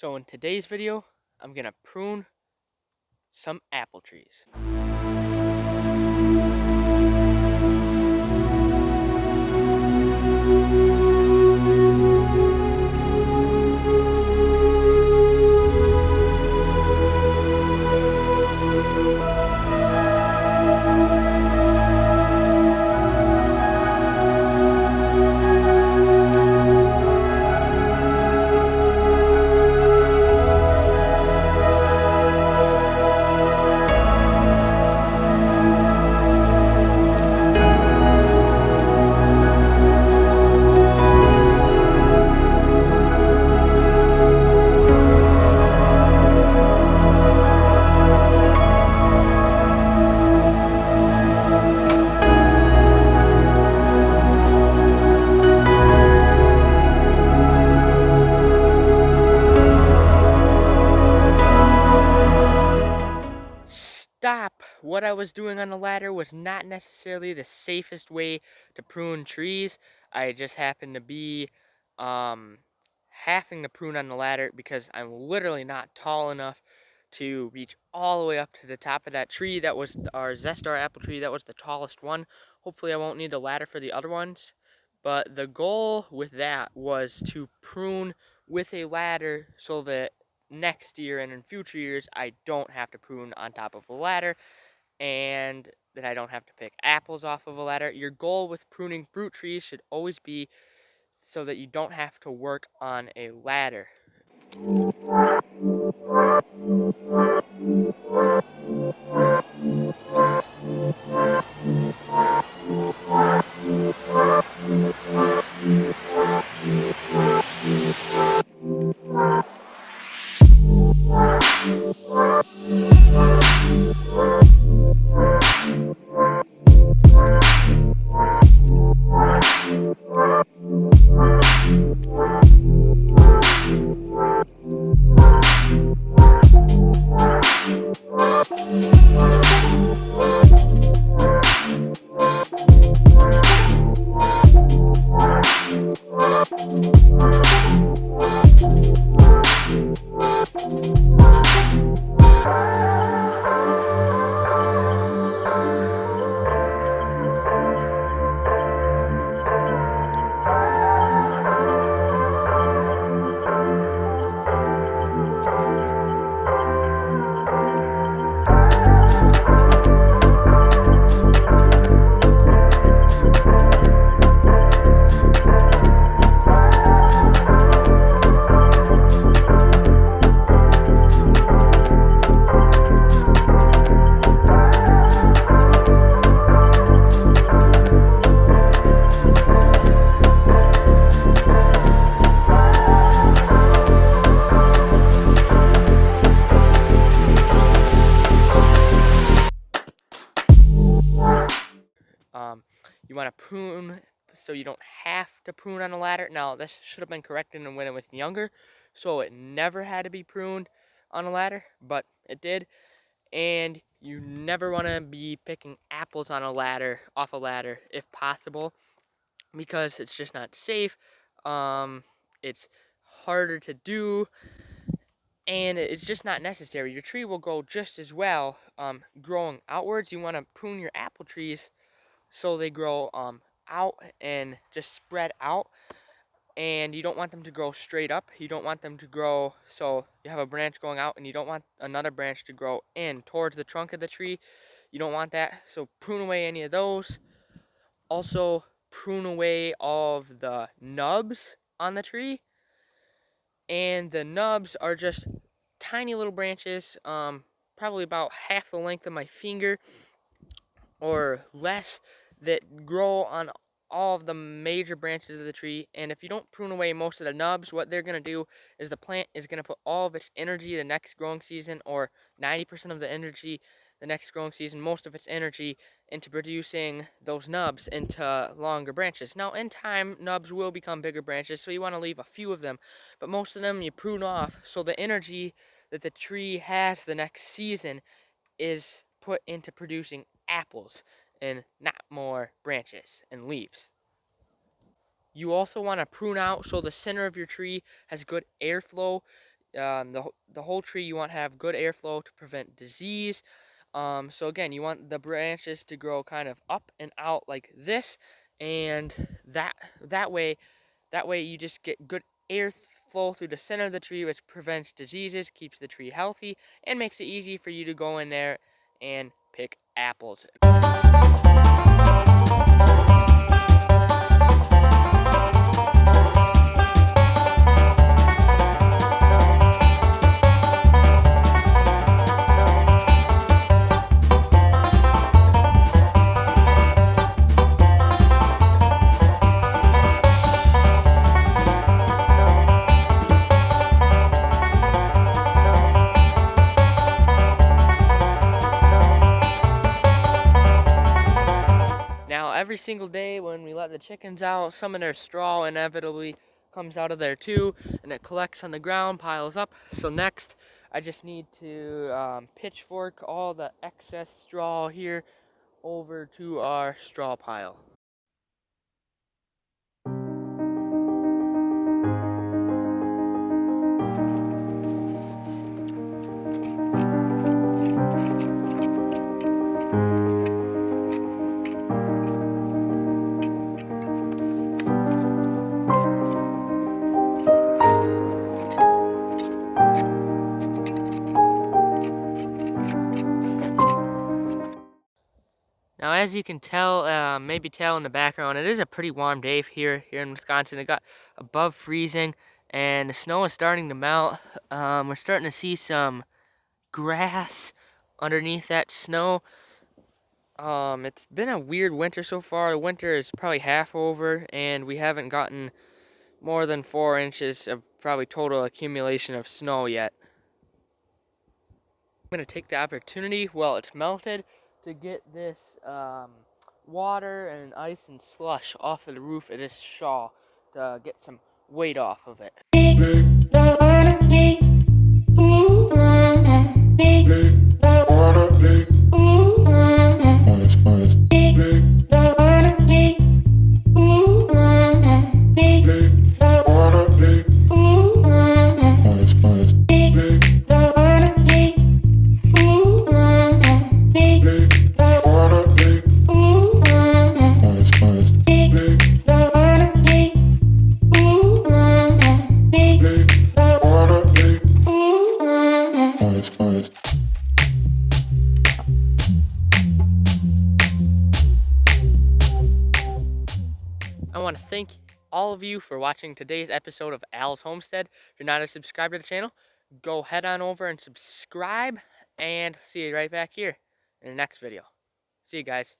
So in today's video, I'm gonna prune some apple trees. Stop! What I was doing on the ladder was not necessarily the safest way to prune trees. I just happened to be having to prune on the ladder because I'm literally not tall enough to reach all the way up to the top of that tree. That was our Zestar apple tree. That was the tallest one. Hopefully I won't need the ladder for the other ones. But the goal with that was to prune with a ladder so that next year and in future years I don't have to prune on top of a ladder and that I don't have to pick apples off of a ladder. Your goal with pruning fruit trees should always be so that you don't have to work on a ladder. You want to prune so you don't have to prune on a ladder. Now, this should have been corrected when it was younger, so it never had to be pruned on a ladder, but it did. And you never want to be picking apples on a ladder, off a ladder, if possible, because it's just not safe. It's harder to do, and it's just not necessary. Your tree will grow just as well growing outwards. You want to prune your apple trees so they grow out and just spread out, and you don't want them to grow straight up. You don't want them to grow so you have a branch going out and you don't want another branch to grow in towards the trunk of the tree. You don't want that, so prune away any of those. Also prune away all of the nubs on the tree, and the nubs are just tiny little branches, probably about half the length of my finger or less, that grow on all of the major branches of the tree. And if you don't prune away most of the nubs, what they're going to do is the plant is going to put all of its energy the next growing season, or 90% of the energy the next growing season, most of its energy, into producing those nubs into longer branches. Now, in time, nubs will become bigger branches, so you want to leave a few of them, but most of them you prune off so the energy that the tree has the next season is put into producing apples and not more branches and leaves. You also want to prune out so the center of your tree has good airflow. the whole tree you want to have good airflow to prevent disease. So again, you want the branches to grow kind of up and out like this, and that way you just get good airflow through the center of the tree, which prevents diseases, keeps the tree healthy, and makes it easy for you to go in there and pick apples. Now, every single day when we let the chickens out, some of their straw inevitably comes out of there too, and it collects on the ground, piles up. So next, I just need to pitchfork all the excess straw here over to our straw pile. Now, as you can tell, maybe tell in the background, it is a pretty warm day here in Wisconsin. It got above freezing, and the snow is starting to melt. We're starting to see some grass underneath that snow. It's been a weird winter so far. The winter is probably half over, and we haven't gotten more than 4 inches of probably total accumulation of snow yet. I'm going to take the opportunity while it's melted to get this water and ice and slush off of the roof of this shawl to get some weight off of it. I want to thank all of you for watching today's episode of Al's Homestead. If you're not a subscriber to the channel, go head on over and subscribe, and see you right back here in the next video. See you guys.